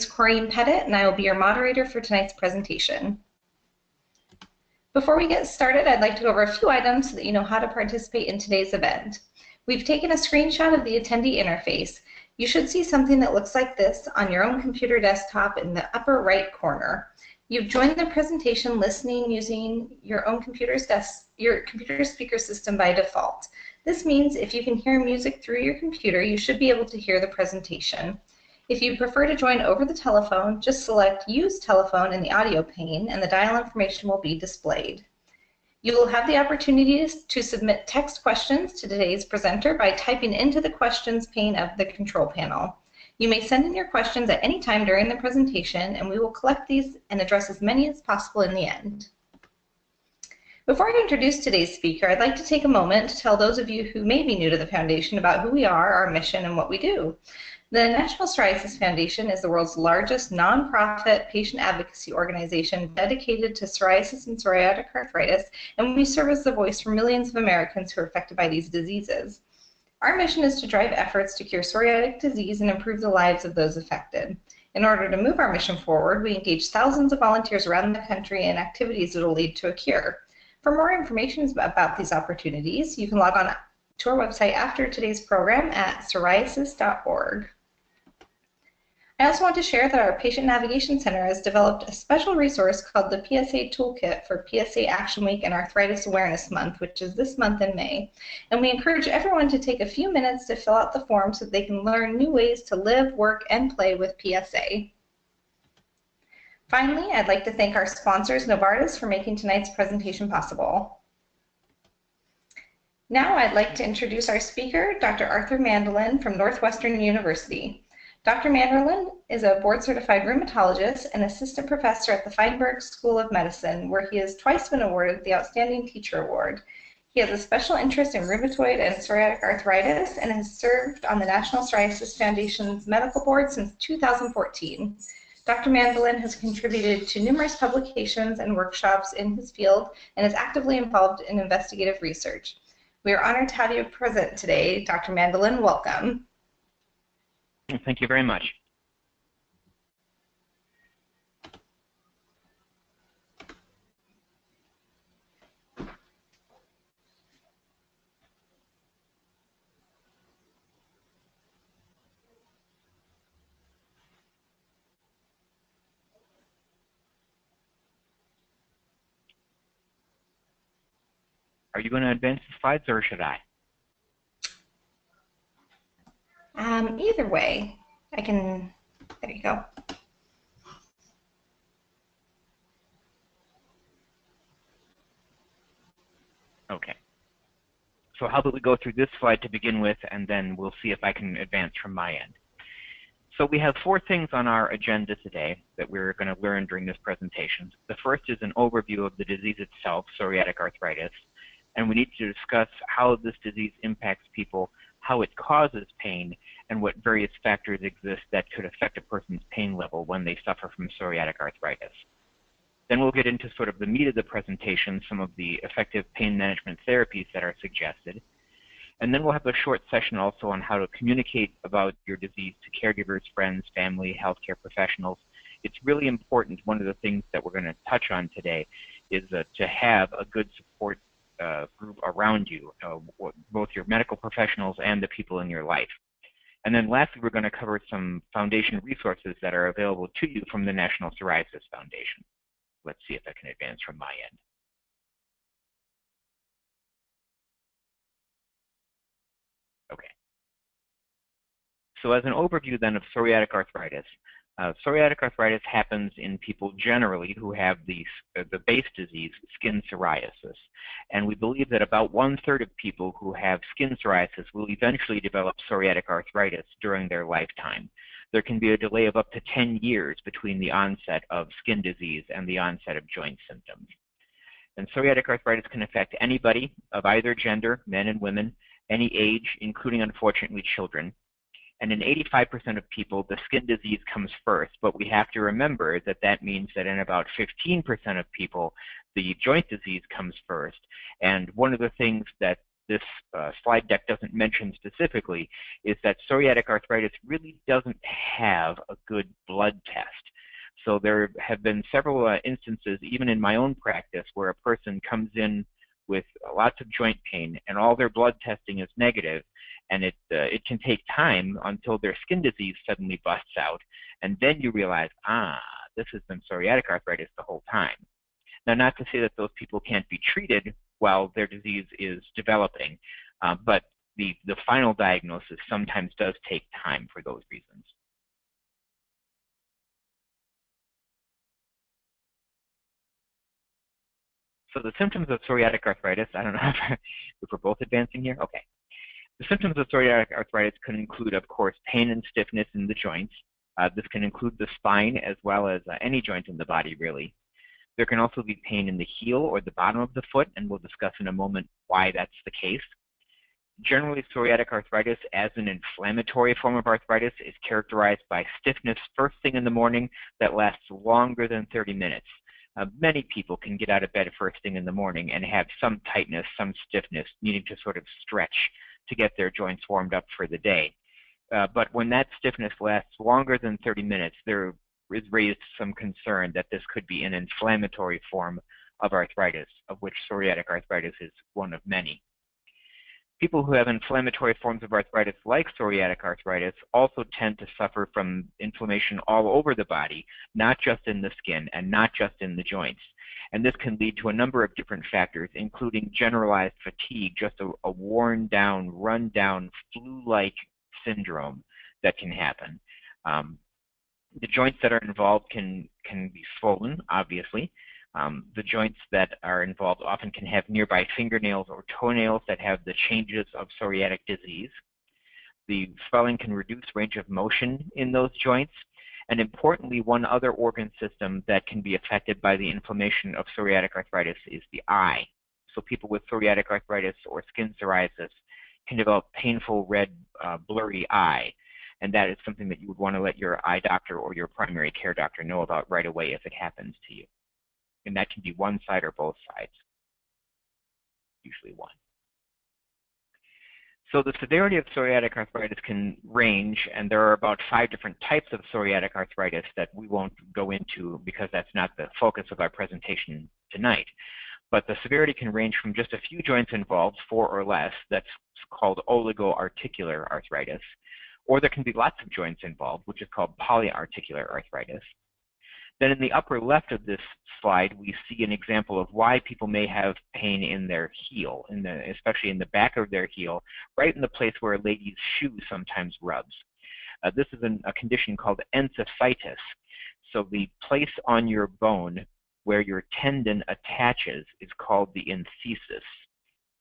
Corrine Pettit, and I will be your moderator for tonight's presentation. Before we get started, I'd like to go over a few items so that you know how to participate in today's event. We've taken a screenshot of the attendee interface. You should see something that looks like this on your own computer desktop in the upper right corner. You've joined the presentation listening using your own computer speaker system by default. This means if you can hear music through your computer, you should be able to hear the presentation. If you prefer to join over the telephone, just select Use Telephone in the audio pane and the dial information will be displayed. You will have the opportunity to submit text questions to today's presenter by typing into the questions pane of the control panel. You may send in your questions at any time during the presentation and we will collect these and address as many as possible in the end. Before I introduce today's speaker, I'd like to take a moment to tell those of you who may be new to the Foundation about who we are, our mission, and what we do. The National Psoriasis Foundation is the world's largest nonprofit patient advocacy organization dedicated to psoriasis and psoriatic arthritis, and we serve as the voice for millions of Americans who are affected by these diseases. Our mission is to drive efforts to cure psoriatic disease and improve the lives of those affected. In order to move our mission forward, we engage thousands of volunteers around the country in activities that will lead to a cure. For more information about these opportunities, you can log on to our website after today's program at psoriasis.org. I also want to share that our Patient Navigation Center has developed a special resource called the PSA Toolkit for PSA Action Week and Arthritis Awareness Month, which is this month in May. And we encourage everyone to take a few minutes to fill out the form so that they can learn new ways to live, work, and play with PSA. Finally, I'd like to thank our sponsors, Novartis, for making tonight's presentation possible. Now I'd like to introduce our speaker, Dr. Arthur Mandelin from Northwestern University. Dr. Mandelin is a board-certified rheumatologist and assistant professor at the Feinberg School of Medicine, where he has twice been awarded the Outstanding Teacher Award. He has a special interest in rheumatoid and psoriatic arthritis and has served on the National Psoriasis Foundation's medical board since 2014. Dr. Mandelin has contributed to numerous publications and workshops in his field and is actively involved in investigative research. We are honored to have you present today. Dr. Mandelin, welcome. Thank you very much. Are you going to advance the slides or should I? Either way, I can, there you go. Okay. So how about we go through this slide to begin with, and then we'll see if I can advance from my end. So we have 4 things on our agenda today that we're going to learn during this presentation. The first is an overview of the disease itself, psoriatic arthritis, and we need to discuss how this disease impacts people, how it causes pain, and what various factors exist that could affect a person's pain level when they suffer from psoriatic arthritis. Then we'll get into sort of the meat of the presentation, some of the effective pain management therapies that are suggested. And then we'll have a short session also on how to communicate about your disease to caregivers, friends, family, healthcare professionals. It's really important. One of the things that we're going to touch on today is to have a good support group around you, both your medical professionals and the people in your life. And then lastly, we're going to cover some foundation resources that are available to you from the National Psoriasis Foundation. Let's see if I can advance from my end. Okay. So as an overview then of psoriatic arthritis, psoriatic arthritis happens in people generally who have the base disease, skin psoriasis. And we believe that about 1/3 of people who have skin psoriasis will eventually develop psoriatic arthritis during their lifetime. There can be a delay of up to 10 years between the onset of skin disease and the onset of joint symptoms. And psoriatic arthritis can affect anybody of either gender, men and women, any age, including, unfortunately, children. And in 85% of people, the skin disease comes first, but we have to remember that that means that in about 15% of people, the joint disease comes first. And one of the things that this slide deck doesn't mention specifically is that psoriatic arthritis really doesn't have a good blood test. So there have been several instances, even in my own practice, where a person comes in with lots of joint pain and all their blood testing is negative, and it can take time until their skin disease suddenly busts out, and then you realize, this has been psoriatic arthritis the whole time. Now, not to say that those people can't be treated while their disease is developing, but the final diagnosis sometimes does take time for those reasons. So the symptoms of psoriatic arthritis, I don't know if we're both advancing here. Okay. The symptoms of psoriatic arthritis can include, of course, pain and stiffness in the joints. This can include the spine as well as any joint in the body, really. There can also be pain in the heel or the bottom of the foot, and we'll discuss in a moment why that's the case. Generally, psoriatic arthritis, as an inflammatory form of arthritis, is characterized by stiffness first thing in the morning that lasts longer than 30 minutes. Many people can get out of bed first thing in the morning and have some tightness, some stiffness, needing to sort of stretch to get their joints warmed up for the day. But when that stiffness lasts longer than 30 minutes, there is raised some concern that this could be an inflammatory form of arthritis, of which psoriatic arthritis is one of many. People who have inflammatory forms of arthritis like psoriatic arthritis also tend to suffer from inflammation all over the body, not just in the skin and not just in the joints. And this can lead to a number of different factors, including generalized fatigue, just a worn down, run down, flu-like syndrome that can happen. The joints that are involved can be swollen, obviously. The joints that are involved often can have nearby fingernails or toenails that have the changes of psoriatic disease. The swelling can reduce range of motion in those joints. And importantly, one other organ system that can be affected by the inflammation of psoriatic arthritis is the eye. So people with psoriatic arthritis or skin psoriasis can develop painful red, blurry eye. And that is something that you would want to let your eye doctor or your primary care doctor know about right away if it happens to you. And that can be one side or both sides, usually one. So the severity of psoriatic arthritis can range, and there are about 5 different types of psoriatic arthritis that we won't go into because that's not the focus of our presentation tonight. But the severity can range from just a few joints involved, 4 or less, that's called oligoarticular arthritis, or there can be lots of joints involved, which is called polyarticular arthritis. Then in the upper left of this slide, we see an example of why people may have pain in their heel, especially in the back of their heel, right in the place where a lady's shoe sometimes rubs. This is a condition called enthesitis. So the place on your bone where your tendon attaches is called the enthesis.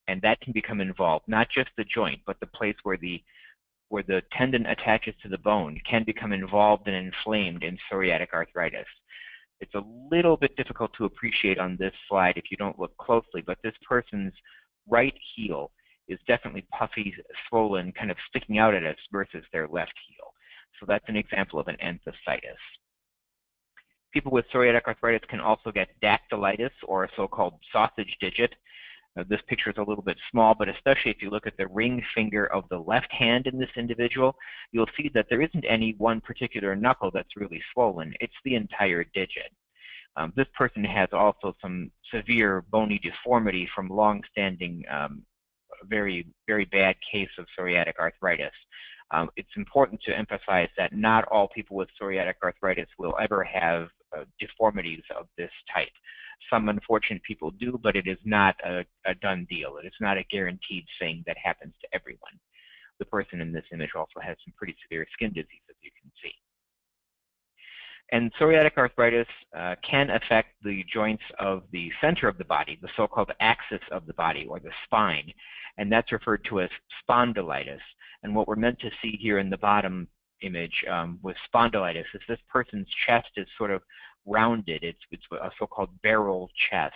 And that can become involved, not just the joint, but the place where the tendon attaches to the bone can become involved and inflamed in psoriatic arthritis. It's a little bit difficult to appreciate on this slide if you don't look closely, but this person's right heel is definitely puffy, swollen, kind of sticking out at us versus their left heel. So that's an example of an enthesitis. People with psoriatic arthritis can also get dactylitis, or a so-called sausage digit. This picture is a little bit small, but especially if you look at the ring finger of the left hand in this individual, you'll see that there isn't any one particular knuckle that's really swollen. It's the entire digit. This person has also some severe bony deformity from long-standing, very, very bad case of psoriatic arthritis. It's important to emphasize that not all people with psoriatic arthritis will ever have deformities of this type. Some unfortunate people do, but it is not a done deal. It is not a guaranteed thing that happens to everyone. The person in this image also has some pretty severe skin disease, as you can see. And psoriatic arthritis can affect the joints of the center of the body, the so-called axis of the body, or the spine, and that's referred to as spondylitis. And what we're meant to see here in the bottom image with spondylitis is this person's chest is sort of rounded. It's a so-called barrel chest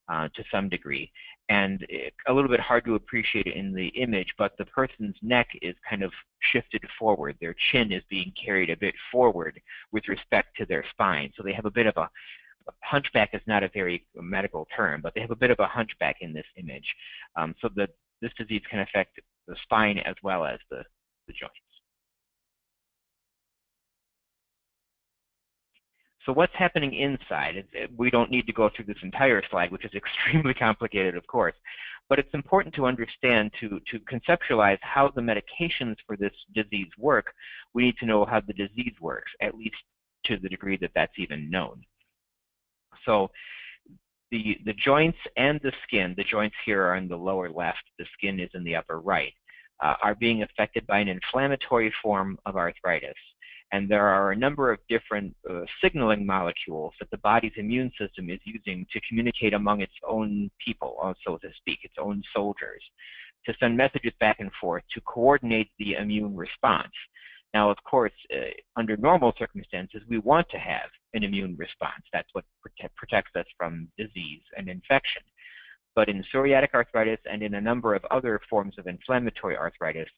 to some degree. And a little bit hard to appreciate it in the image, but the person's neck is kind of shifted forward. Their chin is being carried a bit forward with respect to their spine. So they have a bit of a hunchback is not a very medical term, but they have a bit of a hunchback in this image. So the this disease can affect the spine as well as the joints. So what's happening inside? We don't need to go through this entire slide, which is extremely complicated, of course, but it's important to understand, to conceptualize how the medications for this disease work. We need to know how the disease works, at least to the degree that that's even known. So the joints and the skin, the joints here are in the lower left, the skin is in the upper right, are being affected by an inflammatory form of arthritis. And there are a number of different signaling molecules that the body's immune system is using to communicate among its own people, so to speak, its own soldiers, to send messages back and forth to coordinate the immune response. Now, of course, under normal circumstances, we want to have an immune response. That's what protects us from disease and infection. But in psoriatic arthritis and in a number of other forms of inflammatory arthritis,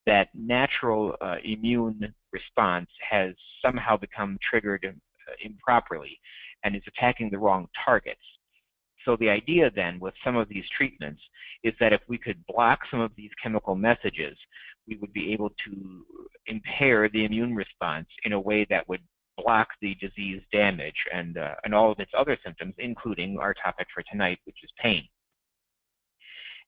that natural immune response has somehow become triggered improperly and is attacking the wrong targets. So the idea then with some of these treatments is that if we could block some of these chemical messages, we would be able to impair the immune response in a way that would block the disease damage and all of its other symptoms, including our topic for tonight, which is pain.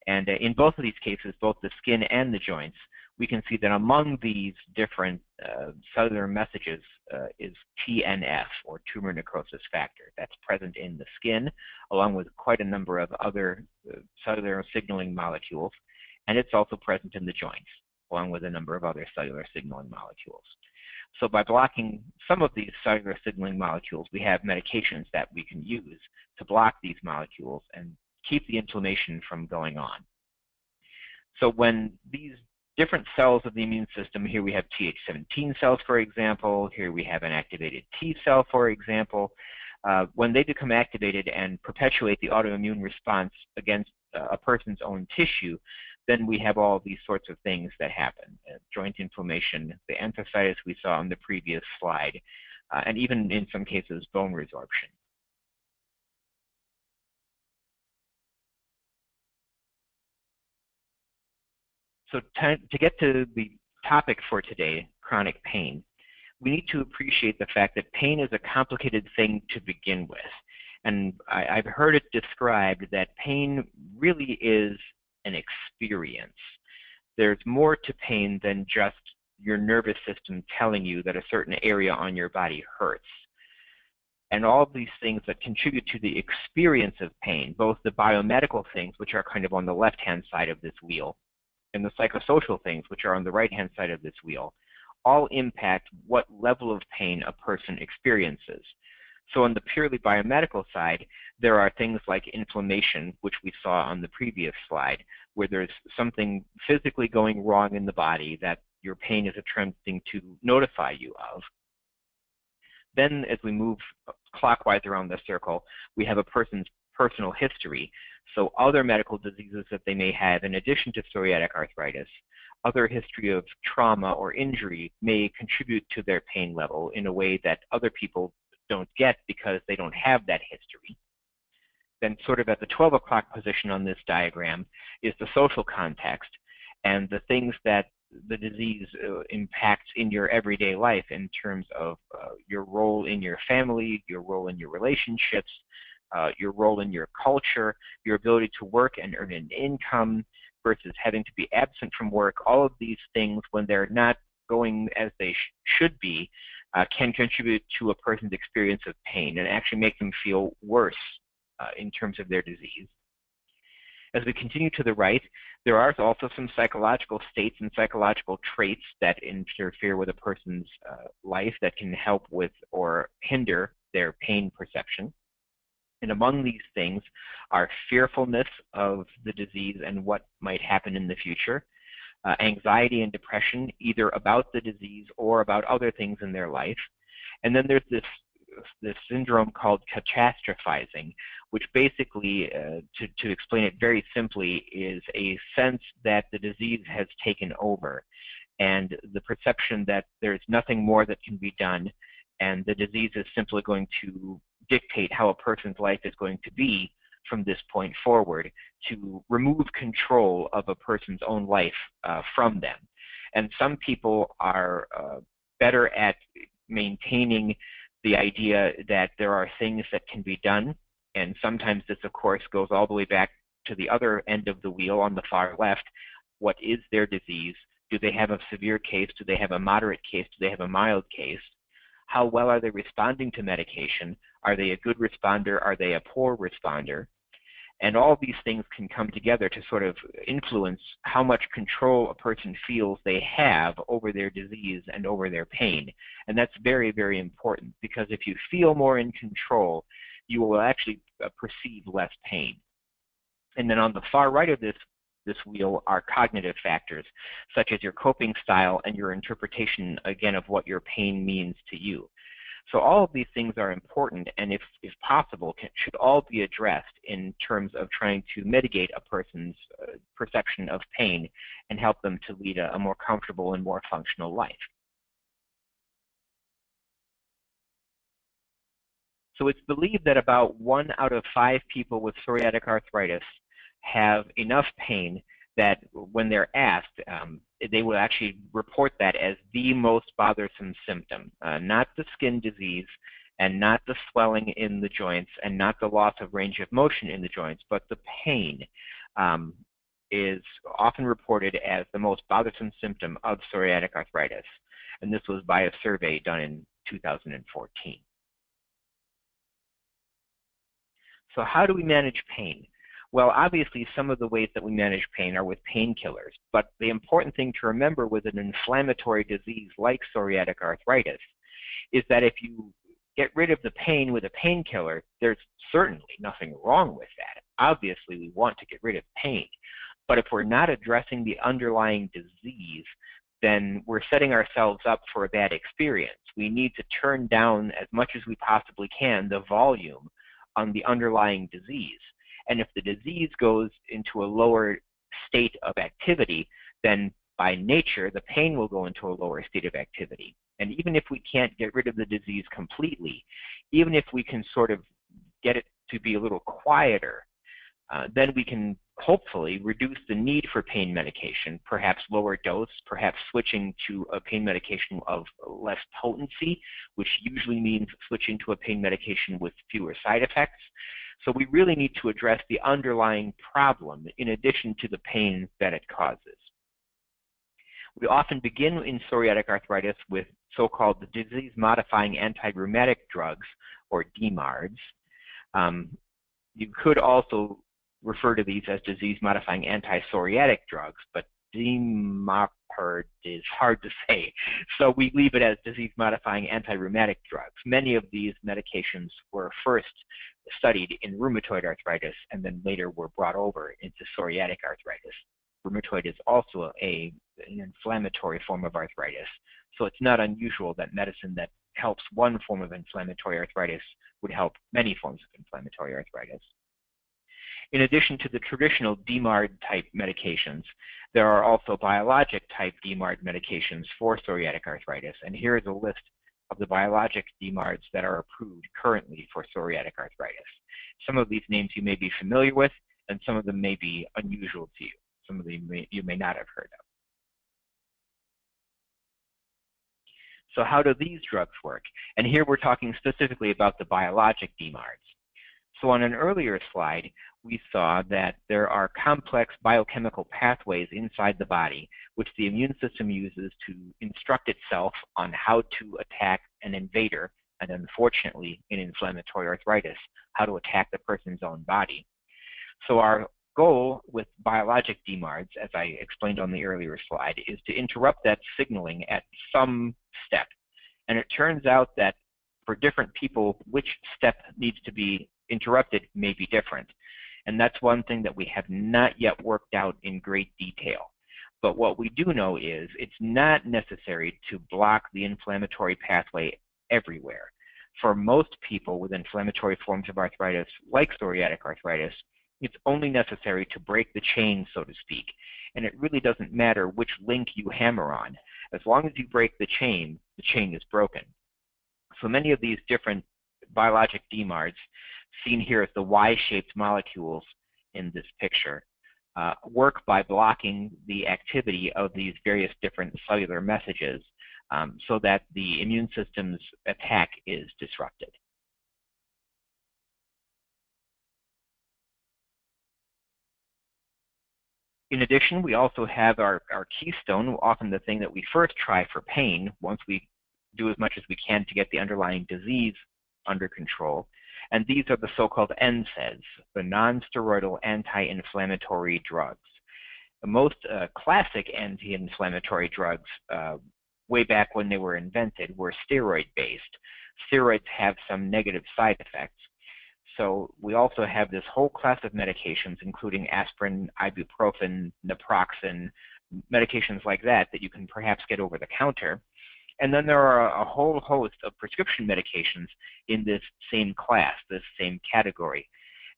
And in both of these cases, both the skin and the joints, we can see that among these different cellular messages is TNF, or tumor necrosis factor. That's present in the skin, along with quite a number of other cellular signaling molecules, and it's also present in the joints, along with a number of other cellular signaling molecules. So by blocking some of these cellular signaling molecules, we have medications that we can use to block these molecules and keep the inflammation from going on. So when these different cells of the immune system, here we have Th17 cells, for example, here we have an activated T cell, for example, when they become activated and perpetuate the autoimmune response against a person's own tissue, then we have all these sorts of things that happen. Joint inflammation, the enthesitis we saw on the previous slide, and even in some cases, bone resorption. So to get to the topic for today, chronic pain, we need to appreciate the fact that pain is a complicated thing to begin with. And I've heard it described that pain really is an experience. There's more to pain than just your nervous system telling you that a certain area on your body hurts. And all of these things that contribute to the experience of pain, both the biomedical things, which are kind of on the left-hand side of this wheel, and the psychosocial things, which are on the right-hand side of this wheel, all impact what level of pain a person experiences. So on the purely biomedical side, there are things like inflammation, which we saw on the previous slide, where there's something physically going wrong in the body that your pain is attempting to notify you of. Then as we move clockwise around the circle, we have a person's personal history. So other medical diseases that they may have in addition to psoriatic arthritis, other history of trauma or injury may contribute to their pain level in a way that other people don't get because they don't have that history. Then sort of at the 12 o'clock position on this diagram is the social context and the things that the disease impacts in your everyday life in terms of your role in your family, your role in your relationships, your role in your culture, your ability to work and earn an income versus having to be absent from work. All of these things, when they're not going as they should be, can contribute to a person's experience of pain and actually make them feel worse in terms of their disease. As we continue to the right, there are also some psychological states and psychological traits that interfere with a person's life that can help with or hinder their pain perception. And among these things are fearfulness of the disease and what might happen in the future, anxiety and depression, either about the disease or about other things in their life. And then there's this syndrome called catastrophizing, which basically, to explain it very simply, is a sense that the disease has taken over and the perception that there's nothing more that can be done and the disease is simply going to dictate how a person's life is going to be from this point forward to remove control of a person's own life from them. And some people are better at maintaining the idea that there are things that can be done, and sometimes this, of course, goes all the way back to the other end of the wheel on the far left. What is their disease? Do they have a severe case? Do they have a moderate case? Do they have a mild case? How well are they responding to medication? Are they a good responder? Are they a poor responder? And all these things can come together to sort of influence how much control a person feels they have over their disease and over their pain. And that's very, very important, because if you feel more in control, you will actually perceive less pain. And then on the far right of this wheel are cognitive factors, such as your coping style and your interpretation, again, of what your pain means to you. So all of these things are important, and if possible, should all be addressed in terms of trying to mitigate a person's perception of pain and help them to lead a more comfortable and more functional life. So it's believed that about 1 out of 5 people with psoriatic arthritis have enough pain that when they're asked, they will actually report that as the most bothersome symptom, not the skin disease and not the swelling in the joints and not the loss of range of motion in the joints, but the pain is often reported as the most bothersome symptom of psoriatic arthritis. And this was by a survey done in 2014. So how do we manage pain? Well, obviously, some of the ways that we manage pain are with painkillers, but the important thing to remember with an inflammatory disease like psoriatic arthritis is that if you get rid of the pain with a painkiller, there's certainly nothing wrong with that. Obviously, we want to get rid of pain, but if we're not addressing the underlying disease, then we're setting ourselves up for a bad experience. We need to turn down as much as we possibly can the volume on the underlying disease. And if the disease goes into a lower state of activity, then by nature, the pain will go into a lower state of activity. And even if we can't get rid of the disease completely, even if we can sort of get it to be a little quieter, then we can hopefully reduce the need for pain medication, perhaps lower dose, perhaps switching to a pain medication of less potency, which usually means switching to a pain medication with fewer side effects. So we really need to address the underlying problem in addition to the pain that it causes. We often begin in psoriatic arthritis with so-called disease-modifying anti-rheumatic drugs, or DMARDs. You could also refer to these as disease-modifying anti-psoriatic drugs, but DMARD is hard to say, so we leave it as disease-modifying anti-rheumatic drugs. Many of these medications were first studied in rheumatoid arthritis and then later were brought over into psoriatic arthritis. Rheumatoid is also an inflammatory form of arthritis, so it's not unusual that medicine that helps one form of inflammatory arthritis would help many forms of inflammatory arthritis. In addition to the traditional DMARD-type medications, there are also biologic-type DMARD medications for psoriatic arthritis, and here is a list of the biologic DMARDs that are approved currently for psoriatic arthritis. Some of these names you may be familiar with, and some of them may be unusual to you. Some of them you may not have heard of. So how do these drugs work? And here we're talking specifically about the biologic DMARDs. So on an earlier slide, we saw that there are complex biochemical pathways inside the body which the immune system uses to instruct itself on how to attack an invader, and unfortunately, in inflammatory arthritis, how to attack the person's own body. So our goal with biologic DMARDs, as I explained on the earlier slide, is to interrupt that signaling at some step. And it turns out that for different people, which step needs to be interrupted may be different. And that's one thing that we have not yet worked out in great detail. But what we do know is it's not necessary to block the inflammatory pathway everywhere. For most people with inflammatory forms of arthritis, like psoriatic arthritis, it's only necessary to break the chain, so to speak. And it really doesn't matter which link you hammer on. As long as you break the chain is broken. So many of these different biologic DMARDs seen here as the Y-shaped molecules in this picture, work by blocking the activity of these various different cellular messages so that the immune system's attack is disrupted. In addition, we also have our keystone, often the thing that we first try for pain once we do as much as we can to get the underlying disease under control. And these are the so-called NSAIDs, the non-steroidal anti-inflammatory drugs. The most classic anti-inflammatory drugs way back when they were invented were steroid-based. Steroids have some negative side effects. So we also have this whole class of medications, including aspirin, ibuprofen, naproxen, medications like that you can perhaps get over the counter. And then there are a whole host of prescription medications in this same class, this same category.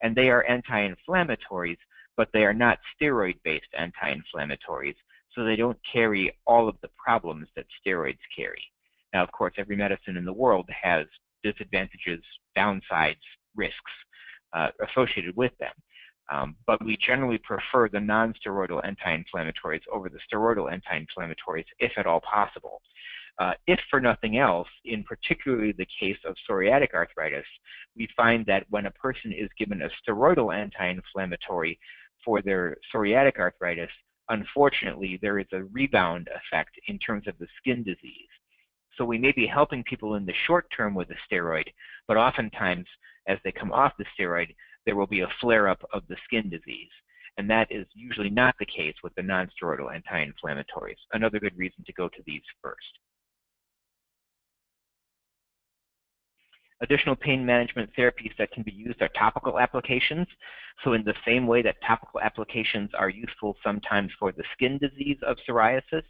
And they are anti-inflammatories, but they are not steroid-based anti-inflammatories, so they don't carry all of the problems that steroids carry. Now, of course, every medicine in the world has disadvantages, downsides, risks associated with them. But we generally prefer the non-steroidal anti-inflammatories over the steroidal anti-inflammatories, if at all possible. If for nothing else, in particularly the case of psoriatic arthritis, we find that when a person is given a steroidal anti-inflammatory for their psoriatic arthritis, unfortunately, there is a rebound effect in terms of the skin disease. So we may be helping people in the short term with a steroid, but oftentimes, as they come off the steroid, there will be a flare-up of the skin disease. And that is usually not the case with the non-steroidal anti-inflammatories. Another good reason to go to these first. Additional pain management therapies that can be used are topical applications. So in the same way that topical applications are useful sometimes for the skin disease of psoriasis,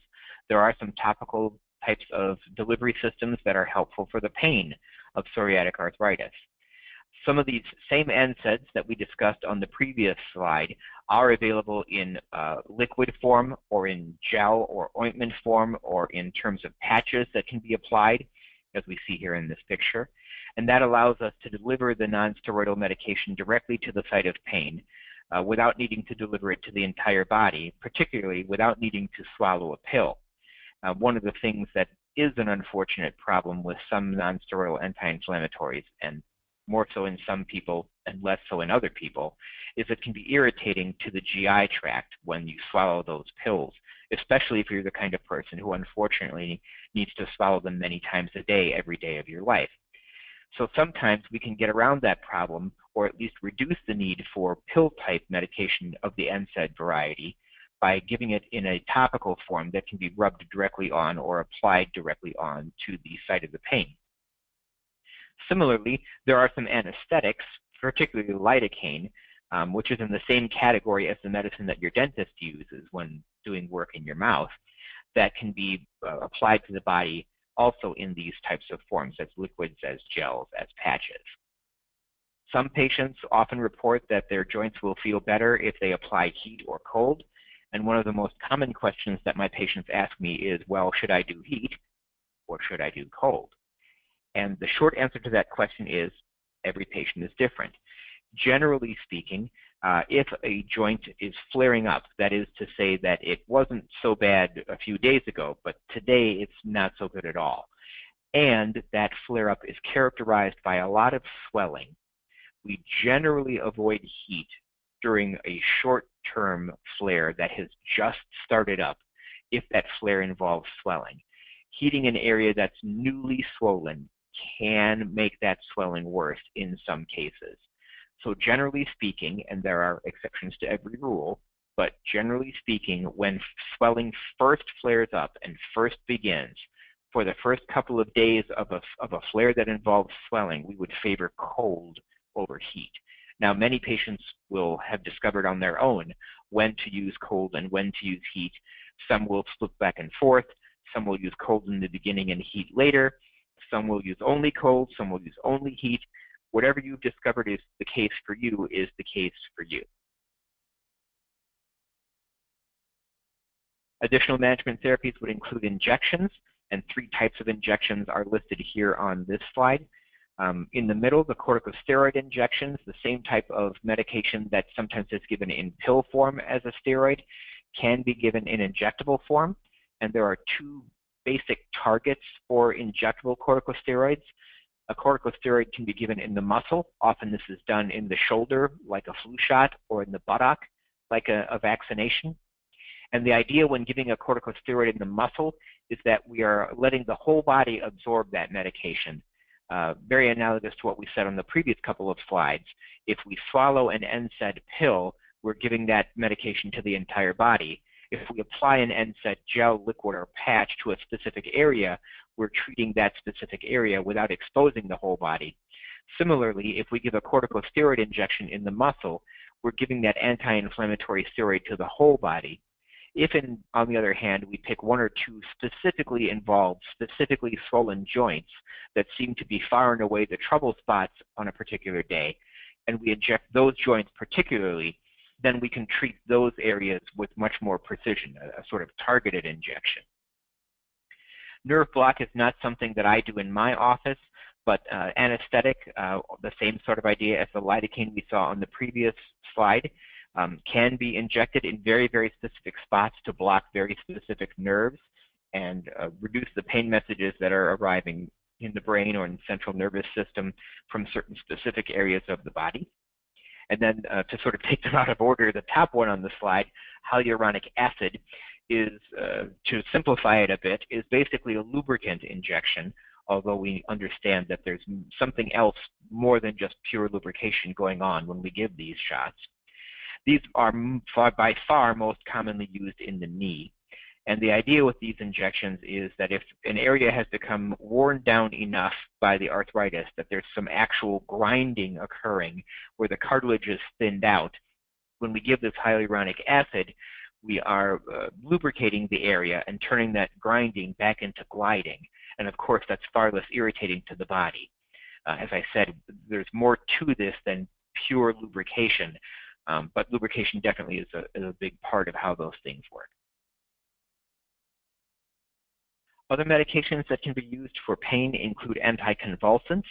there are some topical types of delivery systems that are helpful for the pain of psoriatic arthritis. Some of these same NSAIDs that we discussed on the previous slide are available in liquid form or in gel or ointment form or in terms of patches that can be applied, as we see here in this picture. And that allows us to deliver the non-steroidal medication directly to the site of pain without needing to deliver it to the entire body, particularly without needing to swallow a pill. One of the things that is an unfortunate problem with some non-steroidal anti-inflammatories, and more so in some people and less so in other people, is it can be irritating to the GI tract when you swallow those pills, especially if you're the kind of person who unfortunately needs to swallow them many times a day, every day of your life. So sometimes we can get around that problem, or at least reduce the need for pill-type medication of the NSAID variety by giving it in a topical form that can be rubbed directly on or applied directly on to the site of the pain. Similarly, there are some anesthetics, particularly lidocaine, which is in the same category as the medicine that your dentist uses when doing work in your mouth, that can be applied to the body also in these types of forms, as liquids, as gels, as patches. Some patients often report that their joints will feel better if they apply heat or cold. And one of the most common questions that my patients ask me is, well, should I do heat or should I do cold? And the short answer to that question is, every patient is different. Generally speaking, if a joint is flaring up, that is to say that it wasn't so bad a few days ago, but today it's not so good at all, and that flare-up is characterized by a lot of swelling, we generally avoid heat during a short-term flare that has just started up if that flare involves swelling. Heating an area that's newly swollen can make that swelling worse in some cases. So generally speaking, and there are exceptions to every rule, but generally speaking, when swelling first flares up and first begins, for the first couple of days of a flare that involves swelling, we would favor cold over heat. Now, many patients will have discovered on their own when to use cold and when to use heat. Some will flip back and forth. Some will use cold in the beginning and heat later. Some will use only cold. Some will use only heat. Whatever you've discovered is the case for you is the case for you. Additional management therapies would include injections, and 3 types of injections are listed here on this slide. In the middle, the corticosteroid injections, the same type of medication that sometimes is given in pill form as a steroid, can be given in injectable form. And there are two basic targets for injectable corticosteroids. A corticosteroid can be given in the muscle. Often this is done in the shoulder, like a flu shot, or in the buttock, like a vaccination. And the idea when giving a corticosteroid in the muscle is that we are letting the whole body absorb that medication. Very analogous to what we said on the previous couple of slides. If we swallow an NSAID pill, we're giving that medication to the entire body. If we apply an NSAID gel, liquid, or patch to a specific area, we're treating that specific area without exposing the whole body. Similarly, if we give a corticosteroid injection in the muscle, we're giving that anti-inflammatory steroid to the whole body. If, on the other hand, we pick one or two specifically involved, specifically swollen joints that seem to be far and away the trouble spots on a particular day, and we inject those joints particularly, then we can treat those areas with much more precision, a sort of targeted injection. Nerve block is not something that I do in my office, but anesthetic, the same sort of idea as the lidocaine we saw on the previous slide, can be injected in very, very specific spots to block very specific nerves and reduce the pain messages that are arriving in the brain or in the central nervous system from certain specific areas of the body. And then to sort of take them out of order, the top one on the slide, hyaluronic acid, is, to simplify it a bit, is basically a lubricant injection, although we understand that there's something else more than just pure lubrication going on when we give these shots. These are by far most commonly used in the knee. And the idea with these injections is that if an area has become worn down enough by the arthritis that there's some actual grinding occurring where the cartilage is thinned out, when we give this hyaluronic acid, we are lubricating the area and turning that grinding back into gliding. And of course, that's far less irritating to the body. As I said, there's more to this than pure lubrication, but lubrication definitely is a big part of how those things work. Other medications that can be used for pain include anticonvulsants.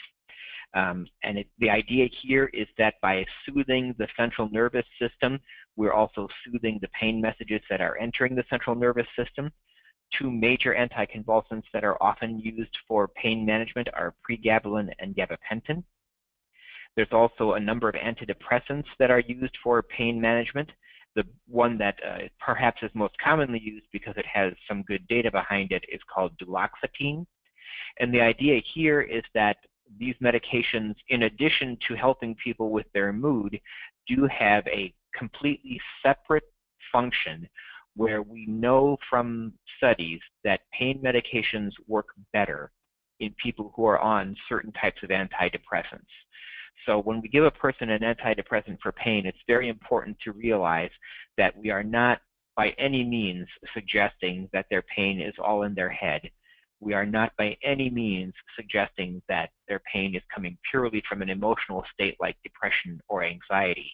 The idea here is that by soothing the central nervous system, we're also soothing the pain messages that are entering the central nervous system. Two major anticonvulsants that are often used for pain management are pregabalin and gabapentin. There's also a number of antidepressants that are used for pain management. The one that perhaps is most commonly used because it has some good data behind it is called duloxetine. And the idea here is that these medications, in addition to helping people with their mood, do have a completely separate function where we know from studies that pain medications work better in people who are on certain types of antidepressants. So when we give a person an antidepressant for pain, it's very important to realize that we are not by any means suggesting that their pain is all in their head. We are not by any means suggesting that their pain is coming purely from an emotional state like depression or anxiety.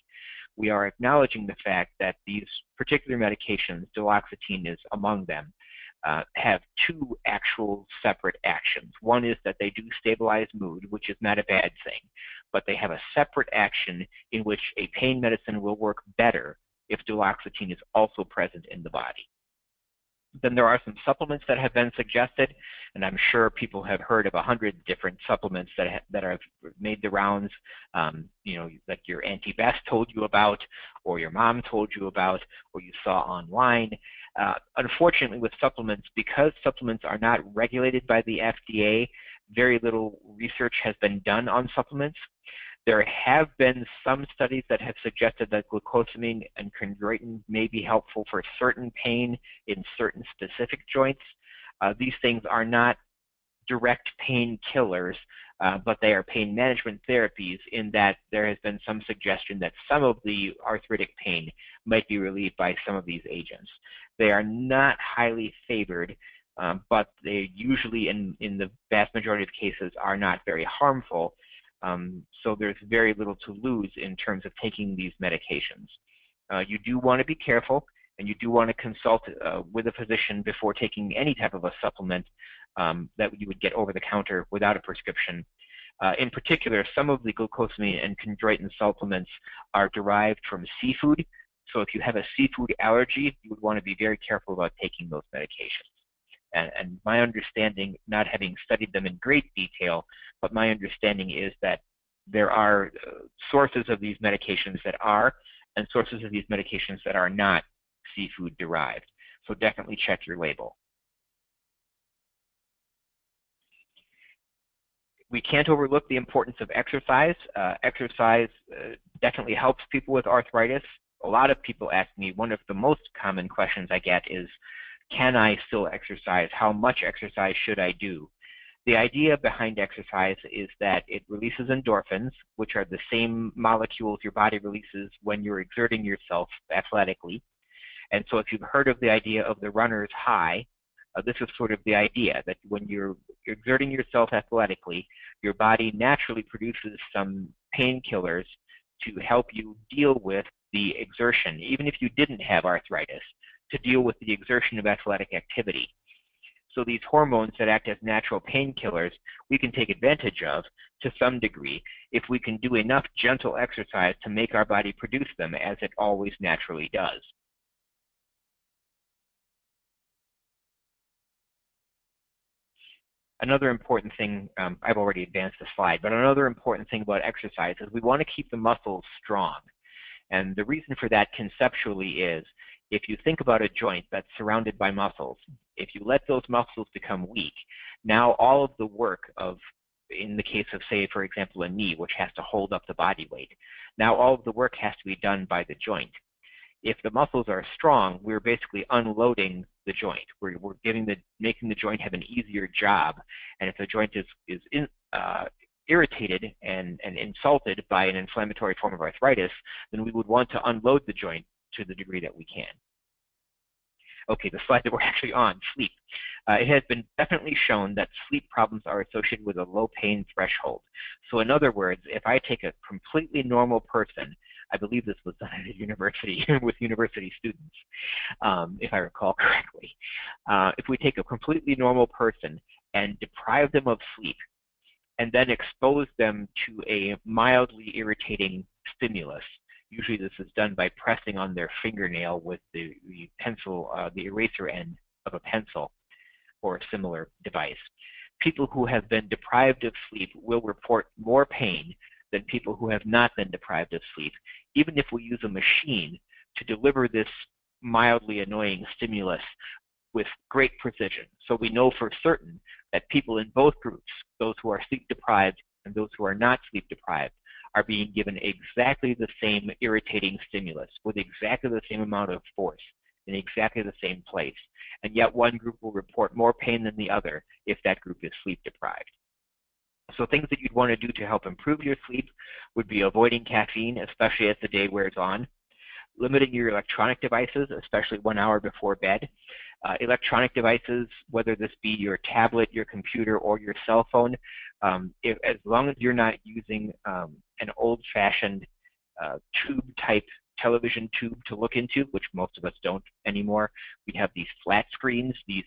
We are acknowledging the fact that these particular medications, duloxetine is among them, have two actual separate actions. One is that they do stabilize mood, which is not a bad thing, but they have a separate action in which a pain medicine will work better if duloxetine is also present in the body. Then there are some supplements that have been suggested, and I'm sure people have heard of 100 different supplements that have made the rounds, like your Auntie Bess told you about, or your mom told you about, or you saw online. Unfortunately, with supplements, because supplements are not regulated by the FDA, very little research has been done on supplements. There have been some studies that have suggested that glucosamine and chondroitin may be helpful for certain pain in certain specific joints. These things are not direct pain killers, but they are pain management therapies in that there has been some suggestion that some of the arthritic pain might be relieved by some of these agents. They are not highly favored, but they usually, in the vast majority of cases, are not very harmful. So there's very little to lose in terms of taking these medications. You do want to be careful, and you do want to consult with a physician before taking any type of a supplement that you would get over the counter without a prescription. In particular, some of the glucosamine and chondroitin supplements are derived from seafood. So if you have a seafood allergy, you would want to be very careful about taking those medications. And my understanding, not having studied them in great detail, but my understanding is that there are sources of these medications that are, and sources of these medications that are not seafood derived. So definitely check your label. We can't overlook the importance of exercise. Exercise definitely helps people with arthritis. A lot of people ask me, one of the most common questions I get is, can I still exercise? How much exercise should I do? The idea behind exercise is that it releases endorphins, which are the same molecules your body releases when you're exerting yourself athletically. And so if you've heard of the idea of the runner's high, this is sort of the idea that when you're exerting yourself athletically, your body naturally produces some painkillers to help you deal with the exertion, even if you didn't have arthritis, to deal with the exertion of athletic activity. So these hormones that act as natural painkillers, we can take advantage of to some degree if we can do enough gentle exercise to make our body produce them as it always naturally does. Another important thing, I've already advanced the slide, but another important thing about exercise is we want to keep the muscles strong. And the reason for that conceptually is, if you think about a joint that's surrounded by muscles, if you let those muscles become weak, now all of the work of, in the case of, say, for example, a knee, which has to hold up the body weight, now all of the work has to be done by the joint. If the muscles are strong, we're basically unloading the joint. We're making the joint have an easier job. And if the joint is irritated and insulted by an inflammatory form of arthritis, then we would want to unload the joint to the degree that we can. Okay, the slide that we're actually on, sleep. It has been definitely shown that sleep problems are associated with a low pain threshold. So in other words, if I take a completely normal person, I believe this was done at a university with university students, if I recall correctly. If we take a completely normal person and deprive them of sleep, and then expose them to a mildly irritating stimulus, usually this is done by pressing on their fingernail with the pencil, the eraser end of a pencil or a similar device. People who have been deprived of sleep will report more pain than people who have not been deprived of sleep, even if we use a machine to deliver this mildly annoying stimulus with great precision. So we know for certain that people in both groups, those who are sleep deprived and those who are not sleep deprived, are being given exactly the same irritating stimulus with exactly the same amount of force in exactly the same place. And yet one group will report more pain than the other if that group is sleep deprived. So things that you'd want to do to help improve your sleep would be avoiding caffeine, especially as the day wears on, limiting your electronic devices, especially 1 hour before bed. Electronic devices, whether this be your tablet, your computer, or your cell phone, as long as you're not using an old-fashioned tube-type television tube to look into, which most of us don't anymore. We have these flat screens, these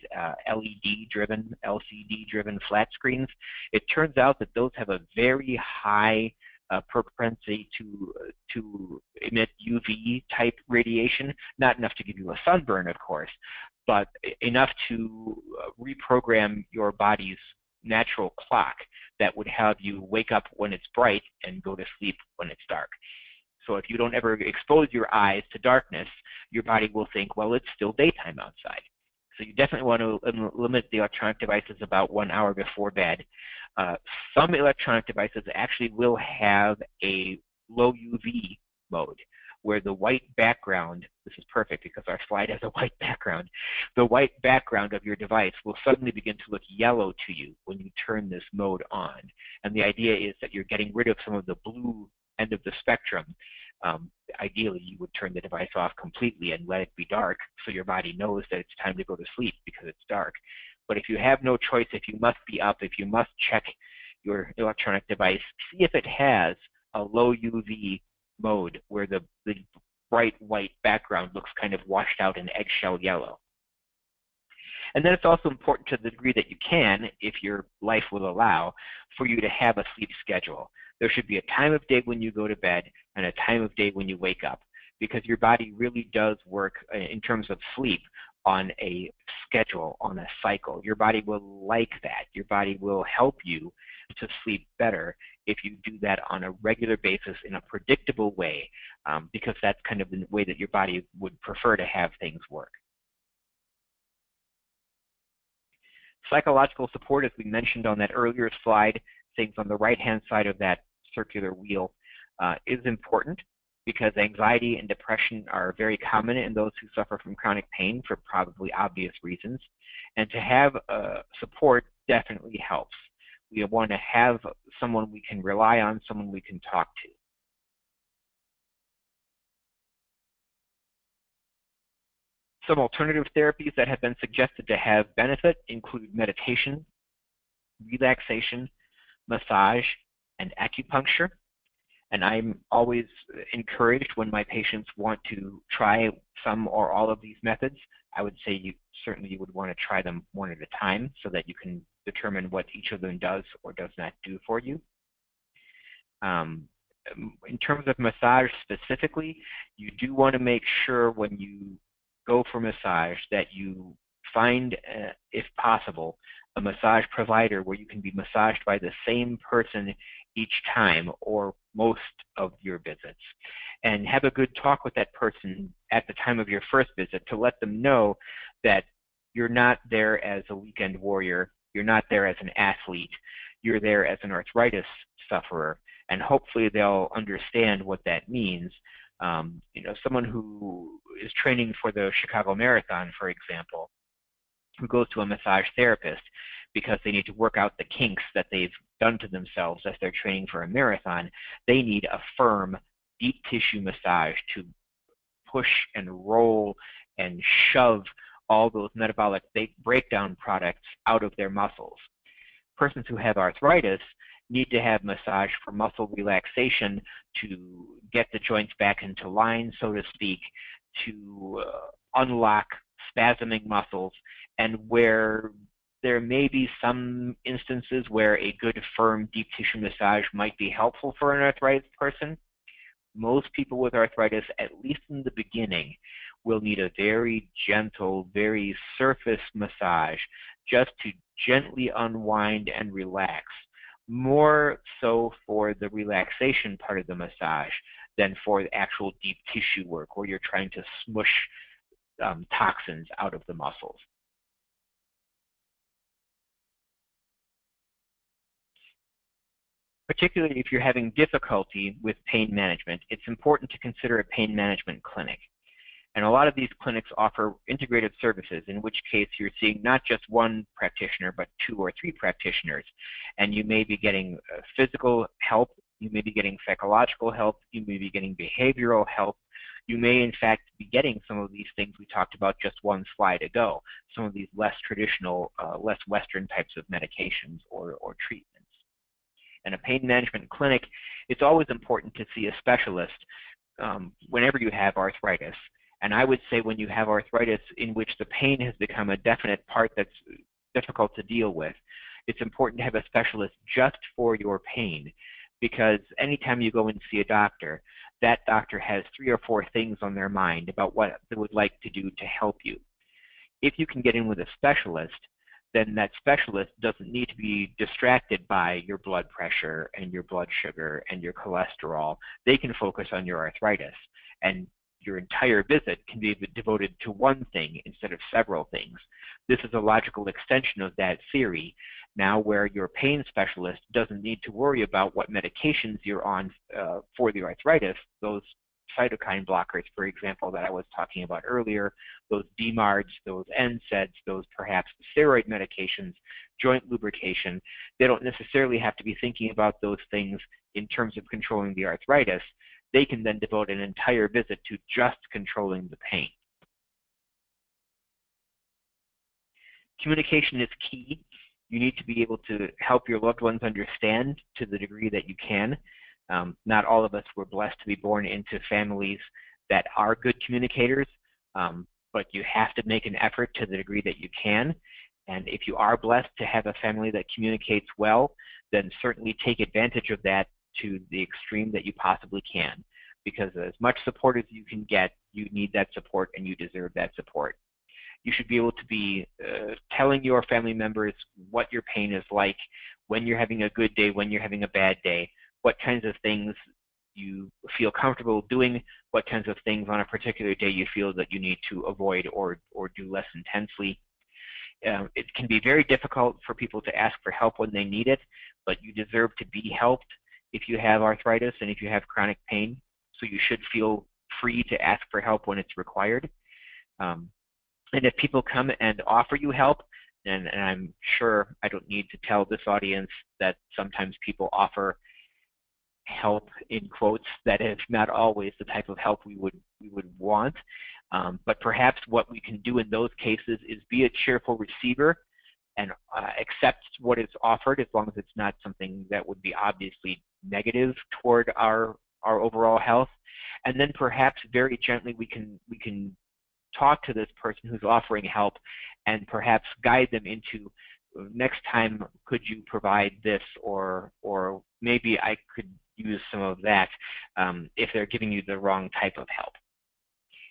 LED-driven, LCD-driven flat screens. It turns out that those have a very high propensity to emit UV-type radiation, not enough to give you a sunburn, of course, but enough to reprogram your body's natural clock that would have you wake up when it's bright and go to sleep when it's dark. So if you don't ever expose your eyes to darkness, your body will think, well, it's still daytime outside. So you definitely want to limit the electronic devices about 1 hour before bed. Some electronic devices actually will have a low UV mode where the white background, this is perfect because our slide has a white background, the white background of your device will suddenly begin to look yellow to you when you turn this mode on. And the idea is that you're getting rid of some of the blue end of the spectrum. Ideally, you would turn the device off completely and let it be dark so your body knows that it's time to go to sleep because it's dark. But if you have no choice, if you must be up, if you must check your electronic device, see if it has a low UV mode where the bright white background looks kind of washed out in eggshell yellow. And then it's also important to the degree that you can, if your life will allow, for you to have a sleep schedule. There should be a time of day when you go to bed and a time of day when you wake up, because your body really does work in terms of sleep on a schedule, on a cycle. Your body will like that. Your body will help you to sleep better if you do that on a regular basis in a predictable way, because that's kind of the way that your body would prefer to have things work. Psychological support, as we mentioned on that earlier slide, things on the right-hand side of that circular wheel, is important, because anxiety and depression are very common in those who suffer from chronic pain for probably obvious reasons. And to have support definitely helps. We want to have someone we can rely on, someone we can talk to. Some alternative therapies that have been suggested to have benefit include meditation, relaxation, massage, and acupuncture. And I'm always encouraged when my patients want to try some or all of these methods. I would say you would want to try them one at a time so that you can determine what each of them does or does not do for you. In terms of massage specifically, you do want to make sure when you go for massage that you find, if possible, a massage provider where you can be massaged by the same person each time or most of your visits. And have a good talk with that person at the time of your first visit to let them know that you're not there as a weekend warrior, you're not there as an athlete, you're there as an arthritis sufferer, and hopefully they'll understand what that means. Someone who is training for the Chicago Marathon, for example, who goes to a massage therapist because they need to work out the kinks that they've done to themselves as they're training for a marathon, they need a firm, deep tissue massage to push and roll and shove all those metabolic breakdown products out of their muscles. Persons who have arthritis need to have massage for muscle relaxation to get the joints back into line, so to speak, to unlock spasming muscles, and where there may be some instances where a good, firm, deep tissue massage might be helpful for an arthritis person. Most people with arthritis, at least in the beginning, will need a very gentle, very surface massage just to gently unwind and relax, more so for the relaxation part of the massage than for the actual deep tissue work where you're trying to smush toxins out of the muscles. Particularly if you're having difficulty with pain management, it's important to consider a pain management clinic. And a lot of these clinics offer integrated services, in which case you're seeing not just one practitioner, but 2 or 3 practitioners. And you may be getting physical help, you may be getting psychological help, you may be getting behavioral help. You may, in fact, be getting some of these things we talked about just one slide ago, some of these less traditional, less Western types of medications or treatments. In a pain management clinic, it's always important to see a specialist whenever you have arthritis. And I would say when you have arthritis in which the pain has become a definite part that's difficult to deal with, it's important to have a specialist just for your pain, because anytime you go and see a doctor, that doctor has 3 or 4 things on their mind about what they would like to do to help you. If you can get in with a specialist, then that specialist doesn't need to be distracted by your blood pressure and your blood sugar and your cholesterol. They can focus on your arthritis, and your entire visit can be devoted to one thing instead of several things. This is a logical extension of that theory, now where your pain specialist doesn't need to worry about what medications you're on for the arthritis, those cytokine blockers, for example, that I was talking about earlier, those DMARDs, those NSAIDs, those perhaps steroid medications, joint lubrication. They don't necessarily have to be thinking about those things in terms of controlling the arthritis. They can then devote an entire visit to just controlling the pain. Communication is key. You need to be able to help your loved ones understand to the degree that you can. Not all of us were blessed to be born into families that are good communicators, but but you have to make an effort to the degree that you can. And if you are blessed to have a family that communicates well, then certainly take advantage of that to the extreme that you possibly can. Because as much support as you can get, you need that support and you deserve that support. You should be able to be telling your family members what your pain is like, when you're having a good day, when you're having a bad day, what kinds of things you feel comfortable doing, what kinds of things on a particular day you feel that you need to avoid or do less intensely. It can be very difficult for people to ask for help when they need it, but you deserve to be helped if you have arthritis and if you have chronic pain. So you should feel free to ask for help when it's required. And if people come and offer you help, and I'm sure I don't need to tell this audience that sometimes people offer help in quotes that is not always the type of help we would want. But perhaps what we can do in those cases is be a cheerful receiver and accept what is offered, as long as it's not something that would be obviously negative toward our overall health. And then perhaps very gently we can talk to this person who's offering help and perhaps guide them into, next time could you provide this, or maybe I could use some of that, if they're giving you the wrong type of help.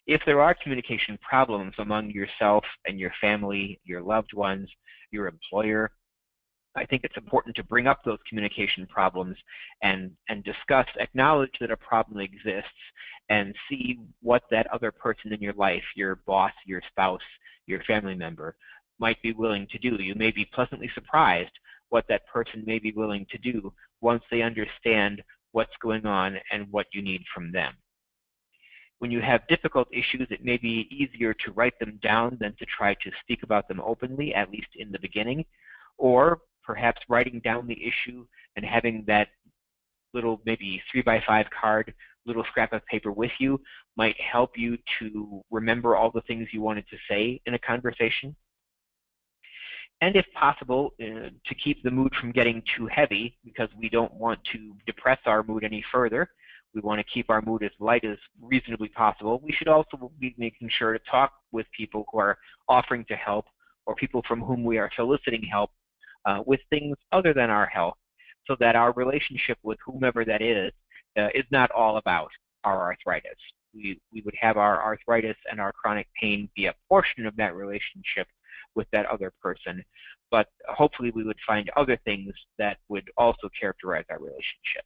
If there are communication problems among yourself and your family, your loved ones, your employer, I think it's important to bring up those communication problems and discuss, acknowledge that a problem exists, and see what that other person in your life, your boss, your spouse, your family member, might be willing to do. You may be pleasantly surprised what that person may be willing to do once they understand what's going on and what you need from them. When you have difficult issues, it may be easier to write them down than to try to speak about them openly, at least in the beginning, or perhaps writing down the issue and having that little maybe 3x5 card, little scrap of paper with you might help you to remember all the things you wanted to say in a conversation. And if possible, to keep the mood from getting too heavy, because we don't want to depress our mood any further. We want to keep our mood as light as reasonably possible. We should also be making sure to talk with people who are offering to help, or people from whom we are soliciting help with things other than our health, so that our relationship with whomever that is not all about our arthritis. We would have our arthritis and our chronic pain be a portion of that relationship with that other person, but hopefully we would find other things that would also characterize our relationship.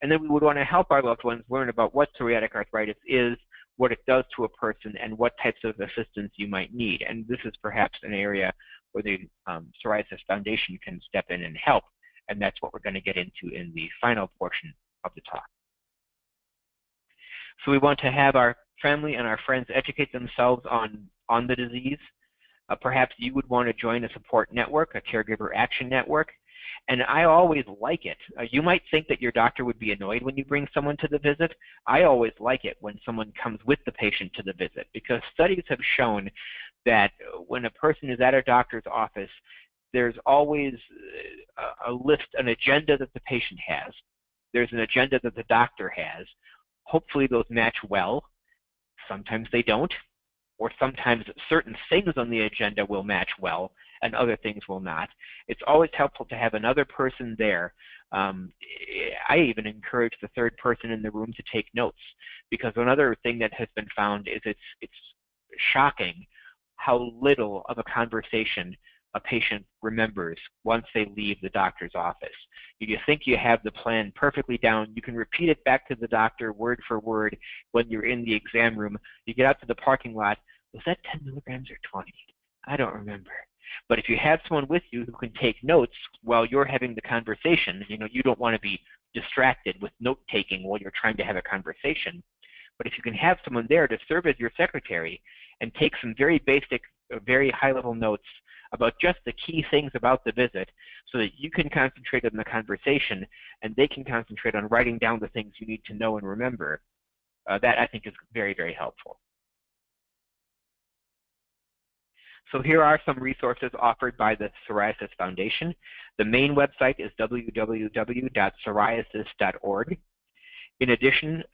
And then we would want to help our loved ones learn about what psoriatic arthritis is, what it does to a person, and what types of assistance you might need. And this is perhaps an area where the Psoriasis Foundation can step in and help, and that's what we're going to get into in the final portion of the talk. So we want to have our family and our friends educate themselves on the disease. Perhaps you would want to join a support network, a caregiver action network, and I always like it. You might think that your doctor would be annoyed when you bring someone to the visit. I always like it when someone comes with the patient to the visit, because studies have shown that when a person is at a doctor's office, there's always a list, an agenda that the patient has. There's an agenda that the doctor has. Hopefully those match well. Sometimes they don't, or sometimes certain things on the agenda will match well and other things will not. It's always helpful to have another person there. I even encourage the third person in the room to take notes, because another thing that has been found is it's shocking how little of a conversation a patient remembers once they leave the doctor's office. You think you have the plan perfectly down. You can repeat it back to the doctor word for word when you're in the exam room. You get out to the parking lot. Was that 10 milligrams or 20? I don't remember. But if you have someone with you who can take notes while you're having the conversation, you don't want to be distracted with note-taking while you're trying to have a conversation. But if you can have someone there to serve as your secretary and take some very basic, very high-level notes about just the key things about the visit, so that you can concentrate on the conversation and they can concentrate on writing down the things you need to know and remember, that I think is very, very helpful. So here are some resources offered by the Psoriasis Foundation. The main website is www.psoriasis.org. In addition,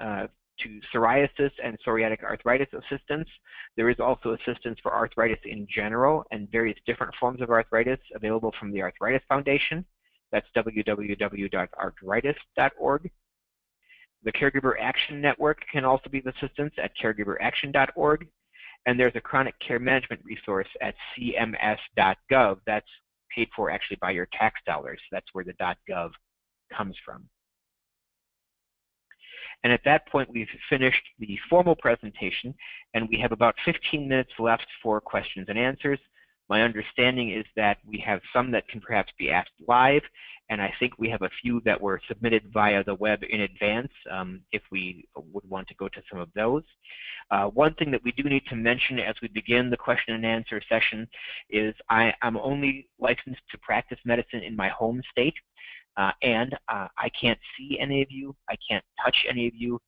to psoriasis and psoriatic arthritis assistance. There is also assistance for arthritis in general and various different forms of arthritis available from the Arthritis Foundation. That's www.arthritis.org. The Caregiver Action Network can also be of assistance at caregiveraction.org. And there's a chronic care management resource at cms.gov. That's paid for actually by your tax dollars. That's where the .gov comes from. And at that point, we've finished the formal presentation, and we have about 15 minutes left for questions and answers. My understanding is that we have some that can perhaps be asked live, and I think we have a few that were submitted via the web in advance, if we would want to go to some of those. One thing that we do need to mention as we begin the question and answer session is I'm only licensed to practice medicine in my home state, and I can't see any of you, I can't touch any of you.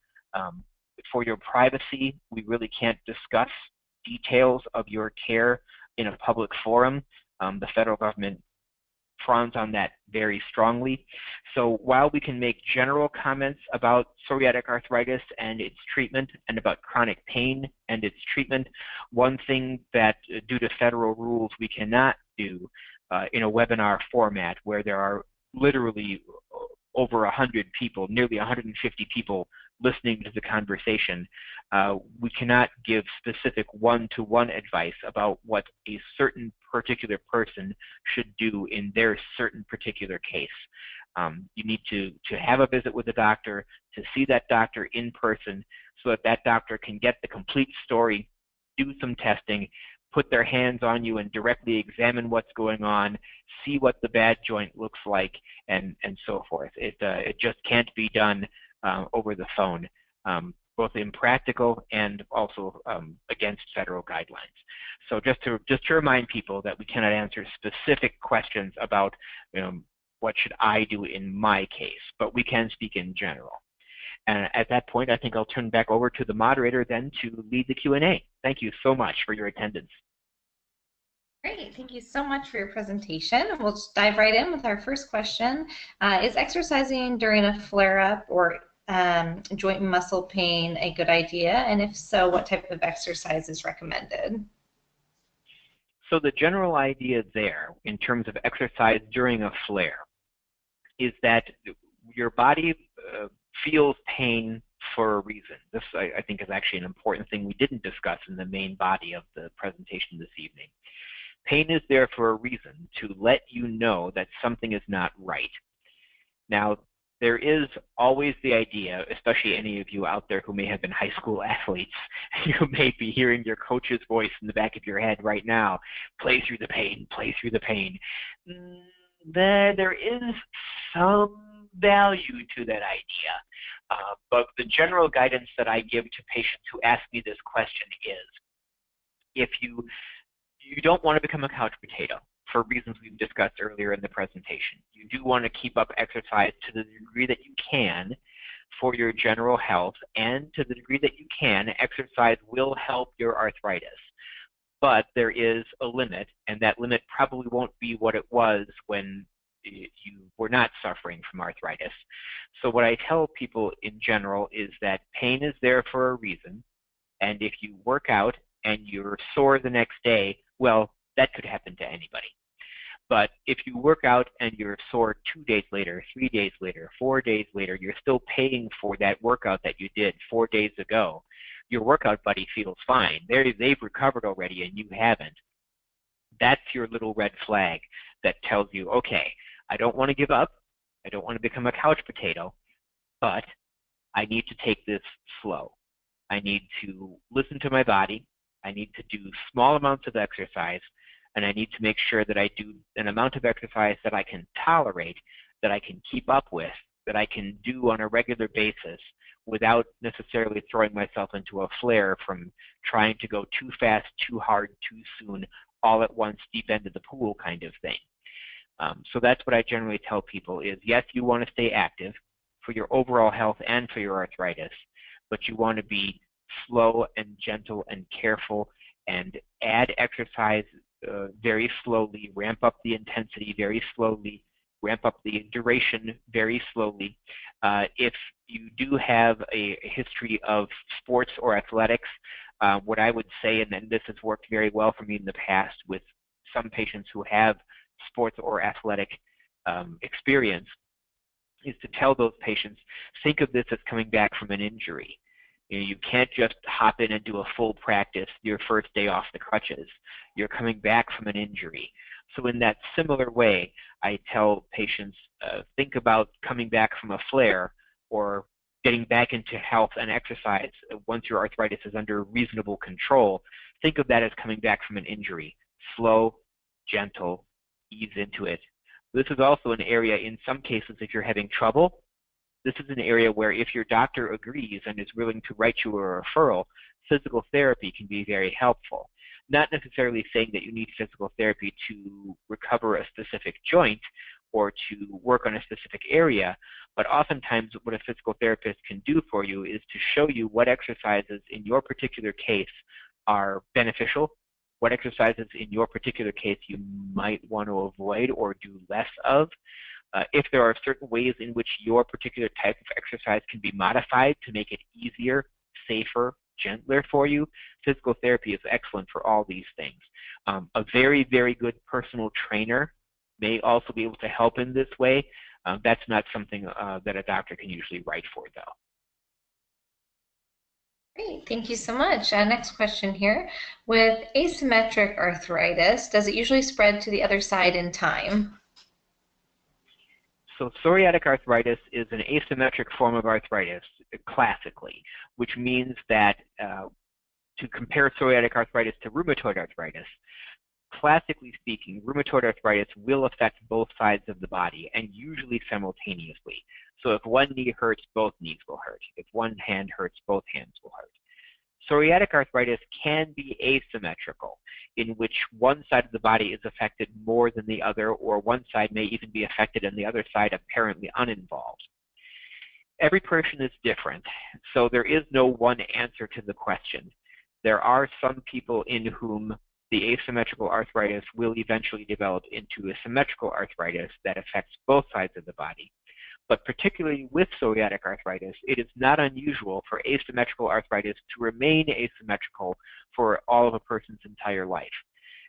For your privacy, we really can't discuss details of your care in a public forum. The federal government frowns on that very strongly. So while we can make general comments about psoriatic arthritis and its treatment and about chronic pain and its treatment, one thing that due to federal rules we cannot do in a webinar format where there are literally over 100 people, nearly 150 people listening to the conversation, we cannot give specific one-to-one advice about what a certain particular person should do in their certain particular case. You need to have a visit with a doctor, to see that doctor in person so that that doctor can get the complete story, do some testing, put their hands on you and directly examine what's going on, see what the bad joint looks like, and so forth. It just can't be done over the phone, both impractical and also against federal guidelines. So just to remind people that we cannot answer specific questions about what should I do in my case, but we can speak in general. And at that point, I think I'll turn back over to the moderator then to lead the Q&A. Thank you so much for your attendance. Great, thank you so much for your presentation. We'll just dive right in with our first question. Is exercising during a flare-up or joint and muscle pain a good idea? And if so, what type of exercise is recommended? So the general idea there, in terms of exercise during a flare, is that your body feels pain for a reason. This, I think, is actually an important thing we didn't discuss in the main body of the presentation this evening. Pain is there for a reason, to let you know that something is not right. Now, there is always the idea, especially any of you out there who may have been high school athletes, you may be hearing your coach's voice in the back of your head right now, play through the pain, play through the pain. There is some value to that idea. But the general guidance that I give to patients who ask me this question is, if you don't want to become a couch potato for reasons we've discussed earlier in the presentation. You do want to keep up exercise to the degree that you can for your general health, and to the degree that you can, exercise will help your arthritis. But there is a limit, and that limit probably won't be what it was when you were not suffering from arthritis. So what I tell people in general is that pain is there for a reason, and if you work out and you're sore the next day, well, that could happen to anybody. But if you work out and you're sore 2 days later, 3 days later, 4 days later, you're still paying for that workout that you did 4 days ago. Your workout buddy feels fine. They've recovered already and you haven't. That's your little red flag that tells you, okay, I don't want to give up. I don't want to become a couch potato, but I need to take this slow. I need to listen to my body. I need to do small amounts of exercise, and I need to make sure that I do an amount of exercise that I can tolerate, that I can keep up with, that I can do on a regular basis without necessarily throwing myself into a flare from trying to go too fast, too hard, too soon, all at once, deep end of the pool kind of thing. So that's what I generally tell people is, yes, you want to stay active for your overall health and for your arthritis, but you want to be slow and gentle and careful and add exercise very slowly, ramp up the intensity very slowly, ramp up the duration very slowly. If you do have a history of sports or athletics, what I would say, and then this has worked very well for me in the past with some patients who have sports or athletic experience, is to tell those patients, think of this as coming back from an injury. You can't just hop in and do a full practice your first day off the crutches. You're coming back from an injury. So in that similar way, I tell patients, think about coming back from a flare or getting back into health and exercise once your arthritis is under reasonable control. Think of that as coming back from an injury. Slow, gentle, ease into it. This is also an area, in some cases, if you're having trouble, this is an area where if your doctor agrees and is willing to write you a referral, physical therapy can be very helpful. Not necessarily saying that you need physical therapy to recover a specific joint or to work on a specific area, but oftentimes what a physical therapist can do for you is to show you what exercises in your particular case are beneficial, what exercises in your particular case you might want to avoid or do less of. If there are certain ways in which your particular type of exercise can be modified to make it easier, safer, gentler for you, physical therapy is excellent for all these things. A very, very good personal trainer may also be able to help in this way. That's not something that a doctor can usually write for, though. Great, thank you so much. Next question here. With asymmetric arthritis, does it usually spread to the other side in time? So psoriatic arthritis is an asymmetric form of arthritis, classically, which means that to compare psoriatic arthritis to rheumatoid arthritis, classically speaking, rheumatoid arthritis will affect both sides of the body and usually simultaneously. So if one knee hurts, both knees will hurt. If one hand hurts, both hands will hurt. Psoriatic arthritis can be asymmetrical, in which one side of the body is affected more than the other, or one side may even be affected and the other side apparently uninvolved. Every person is different, so there is no one answer to the question. There are some people in whom the asymmetrical arthritis will eventually develop into a symmetrical arthritis that affects both sides of the body. But particularly with psoriatic arthritis, it is not unusual for asymmetrical arthritis to remain asymmetrical for all of a person's entire life.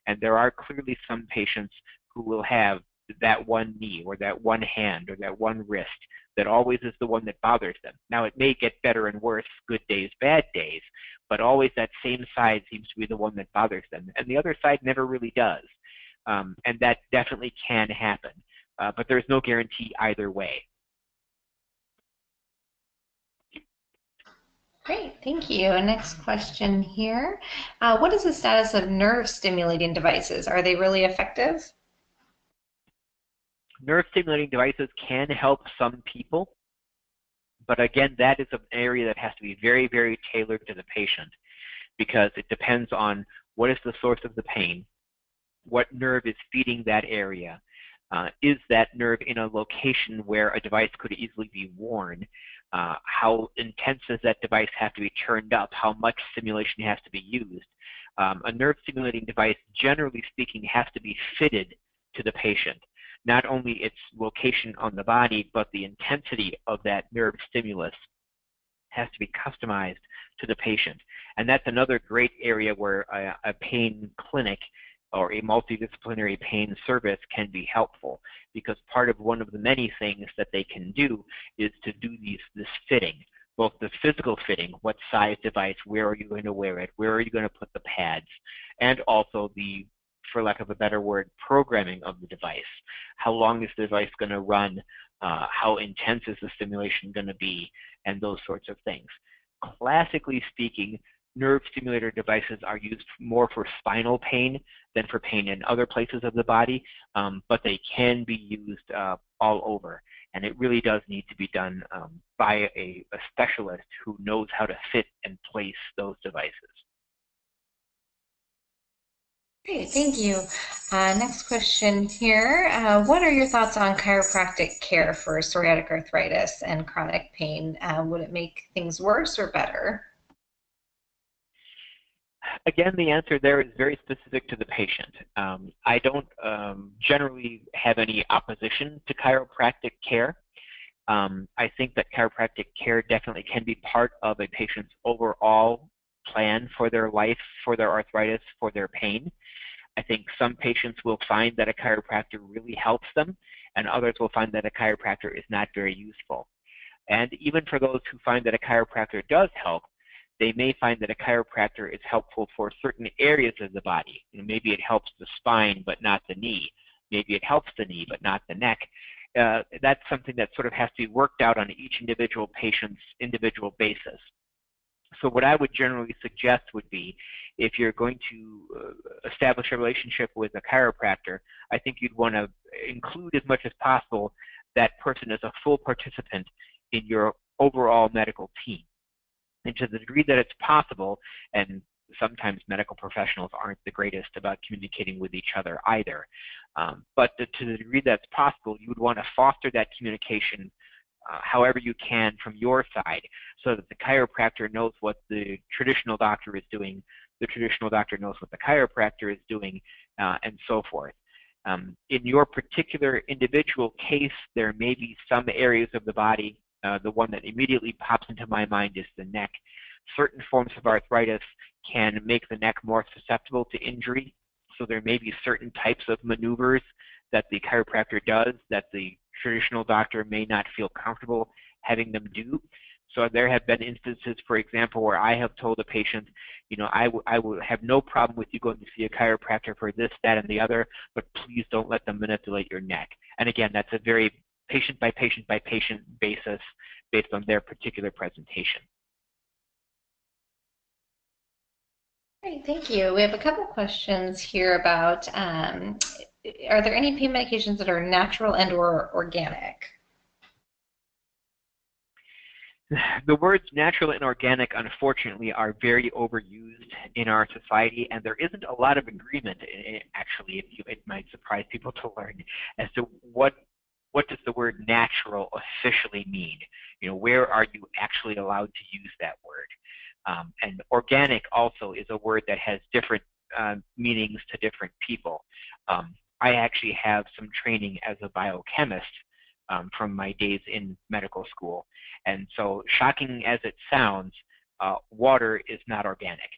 And there are clearly some patients who will have that one knee or that one hand or that one wrist that always is the one that bothers them. Now, it may get better and worse, good days, bad days, but always that same side seems to be the one that bothers them. And the other side never really does. And that definitely can happen. But there's no guarantee either way. Great, thank you. Next question here. What is the status of nerve stimulating devices? Are they really effective? Nerve stimulating devices can help some people, but again, that is an area that has to be very, very tailored to the patient because it depends on what is the source of the pain, what nerve is feeding that area, is that nerve in a location where a device could easily be worn, how intense does that device have to be turned up, how much stimulation has to be used. A nerve stimulating device, generally speaking, has to be fitted to the patient. Not only its location on the body, but the intensity of that nerve stimulus has to be customized to the patient. And that's another great area where a pain clinic or a multidisciplinary pain service can be helpful, because part of one of the many things that they can do is to do this fitting, both the physical fitting, what size device, where are you going to wear it, where are you going to put the pads, and also the, for lack of a better word, programming of the device. How long is the device going to run? How intense is the stimulation going to be? And those sorts of things. Classically speaking, nerve stimulator devices are used more for spinal pain than for pain in other places of the body, but they can be used all over. And it really does need to be done by a specialist who knows how to fit and place those devices. Great, thank you. Next question here. What are your thoughts on chiropractic care for psoriatic arthritis and chronic pain? Would it make things worse or better? Again, the answer there is very specific to the patient. I don't generally have any opposition to chiropractic care. I think that chiropractic care definitely can be part of a patient's overall plan for their life, for their arthritis, for their pain. I think some patients will find that a chiropractor really helps them, and others will find that a chiropractor is not very useful. And even for those who find that a chiropractor does help, they may find that a chiropractor is helpful for certain areas of the body. Maybe it helps the spine, but not the knee. Maybe it helps the knee, but not the neck. That's something that sort of has to be worked out on each individual patient's individual basis. So what I would generally suggest would be, if you're going to establish a relationship with a chiropractor, I think you'd want to include as much as possible that person as a full participant in your overall medical team. And to the degree that it's possible, and sometimes medical professionals aren't the greatest about communicating with each other either, but to the degree that's possible, you would want to foster that communication however you can from your side, so that the chiropractor knows what the traditional doctor is doing, the traditional doctor knows what the chiropractor is doing, and so forth. In your particular individual case, there may be some areas of the body. The one that immediately pops into my mind is the neck. Certain forms of arthritis can make the neck more susceptible to injury, so there may be certain types of maneuvers that the chiropractor does that the traditional doctor may not feel comfortable having them do. So there have been instances, for example, where I have told a patient, I will have no problem with you going to see a chiropractor for this, that, and the other, but please don't let them manipulate your neck. And again, that's a very patient by patient by patient basis based on their particular presentation. Great, thank you. We have a couple questions here about, are there any pain medications that are natural and or organic? The words natural and organic, unfortunately, are very overused in our society, and there isn't a lot of agreement, actually, it might surprise people to learn, as to what does the word natural officially mean? Where are you actually allowed to use that word? And organic also is a word that has different meanings to different people. I actually have some training as a biochemist from my days in medical school. And so, shocking as it sounds, water is not organic.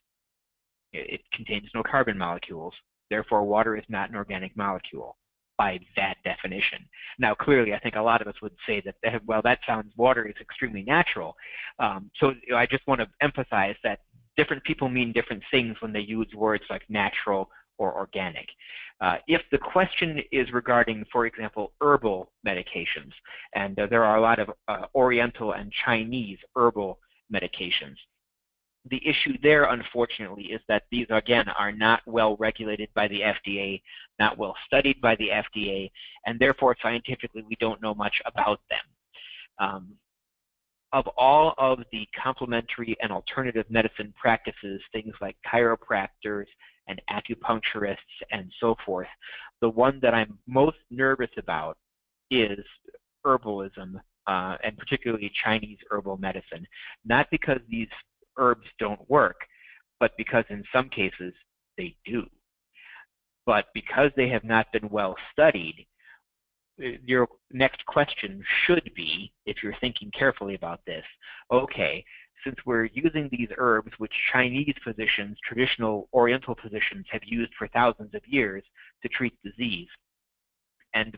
It contains no carbon molecules. Therefore, water is not an organic molecule by that definition. Now, clearly, I think a lot of us would say that, well, that sounds, water is extremely natural. So I just want to emphasize that different people mean different things when they use words like natural or organic. If the question is regarding, for example, herbal medications, and there are a lot of Oriental and Chinese herbal medications, the issue there, unfortunately, is that these, again, are not well regulated by the FDA, not well studied by the FDA, and therefore, scientifically, we don't know much about them. Of all of the complementary and alternative medicine practices, things like chiropractors and acupuncturists and so forth, the one that I'm most nervous about is herbalism, and particularly Chinese herbal medicine. Not because these herbs don't work, but because in some cases they do. But because they have not been well studied, your next question should be, if you're thinking carefully about this, okay, since we're using these herbs, which Chinese physicians, traditional Oriental physicians, have used for thousands of years to treat disease, and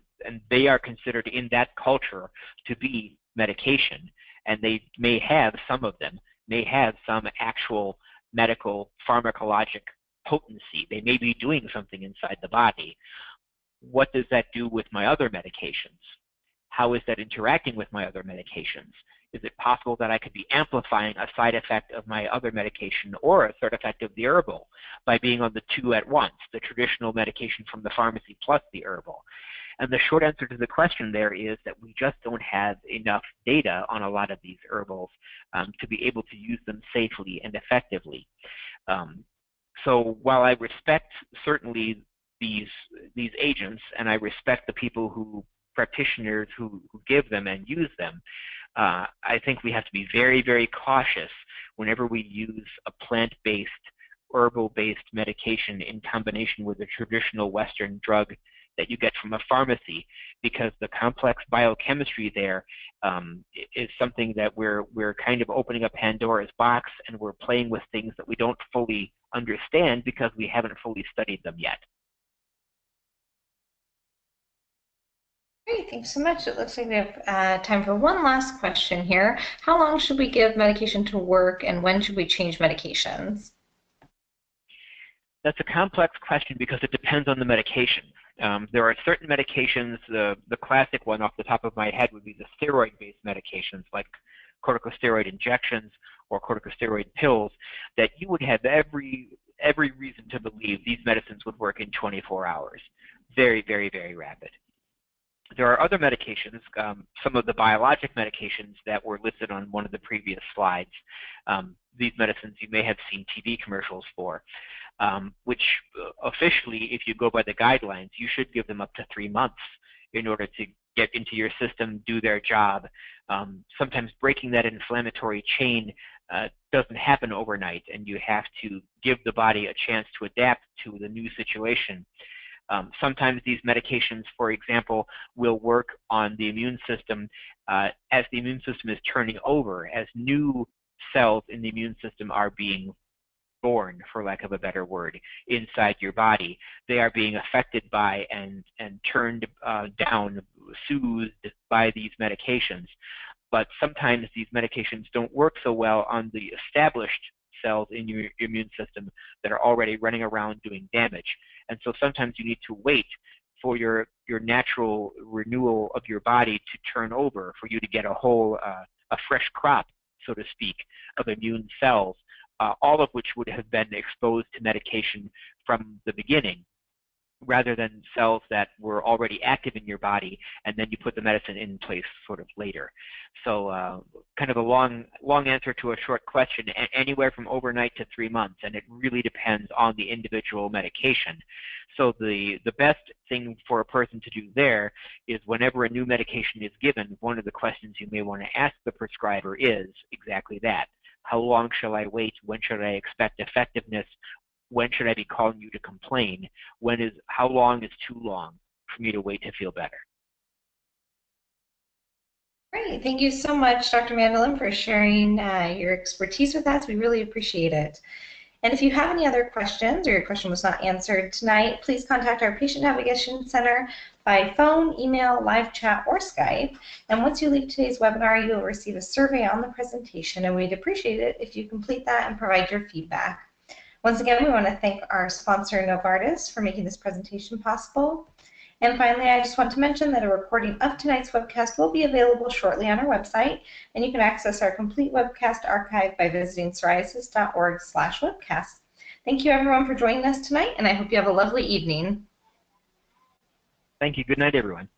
they are considered in that culture to be medication, and they may have, some of them, may have some actual medical pharmacologic potency. They may be doing something inside the body. What does that do with my other medications? How is that interacting with my other medications? Is it possible that I could be amplifying a side effect of my other medication or a side effect of the herbal by being on the two at once, the traditional medication from the pharmacy plus the herbal? And the short answer to the question there is that we just don't have enough data on a lot of these herbals to be able to use them safely and effectively. So while I respect certainly these agents, and I respect the people who, practitioners who give them and use them, I think we have to be very, very cautious whenever we use a plant-based, herbal-based medication in combination with a traditional Western drug that you get from a pharmacy, because the complex biochemistry there is something that we're kind of opening up Pandora's box, and we're playing with things that we don't fully understand because we haven't fully studied them yet. Great, thanks so much. It looks like we have time for one last question here. How long should we give medication to work, and when should we change medications? That's a complex question because it depends on the medication. There are certain medications, the classic one off the top of my head would be the steroid-based medications like corticosteroid injections or corticosteroid pills, that you would have every reason to believe these medicines would work in 24 hours. Very, very, very rapid. There are other medications, some of the biologic medications that were listed on one of the previous slides. These medicines you may have seen TV commercials for, which officially, if you go by the guidelines, you should give them up to 3 months in order to get into your system, do their job. Sometimes breaking that inflammatory chain doesn't happen overnight, and you have to give the body a chance to adapt to the new situation. Sometimes these medications, for example, will work on the immune system as the immune system is turning over, as new cells in the immune system are being born, for lack of a better word, inside your body. They are being affected by and turned down, soothed by these medications. But sometimes these medications don't work so well on the established cells in your immune system that are already running around doing damage. And so sometimes you need to wait for your natural renewal of your body to turn over, for you to get a fresh crop, so to speak, of immune cells, all of which would have been exposed to medication from the beginning, rather than cells that were already active in your body, and then you put the medicine in place sort of later. So kind of a long answer to a short question, anywhere from overnight to 3 months, and it really depends on the individual medication. So the best thing for a person to do there is, whenever a new medication is given, one of the questions you may want to ask the prescriber is exactly that. How long shall I wait? When should I expect effectiveness? When should I be calling you to complain? How long is too long for me to wait to feel better? Great. Thank you so much, Dr. Mandolin, for sharing your expertise with us. We really appreciate it. And if you have any other questions, or your question was not answered tonight, please contact our Patient Navigation Center by phone, email, live chat, or Skype. And once you leave today's webinar, you will receive a survey on the presentation, and we'd appreciate it if you complete that and provide your feedback. Once again, we want to thank our sponsor, Novartis, for making this presentation possible. And finally, I just want to mention that a recording of tonight's webcast will be available shortly on our website, and you can access our complete webcast archive by visiting psoriasis.org/webcast. Thank you, everyone, for joining us tonight, and I hope you have a lovely evening. Thank you. Good night, everyone.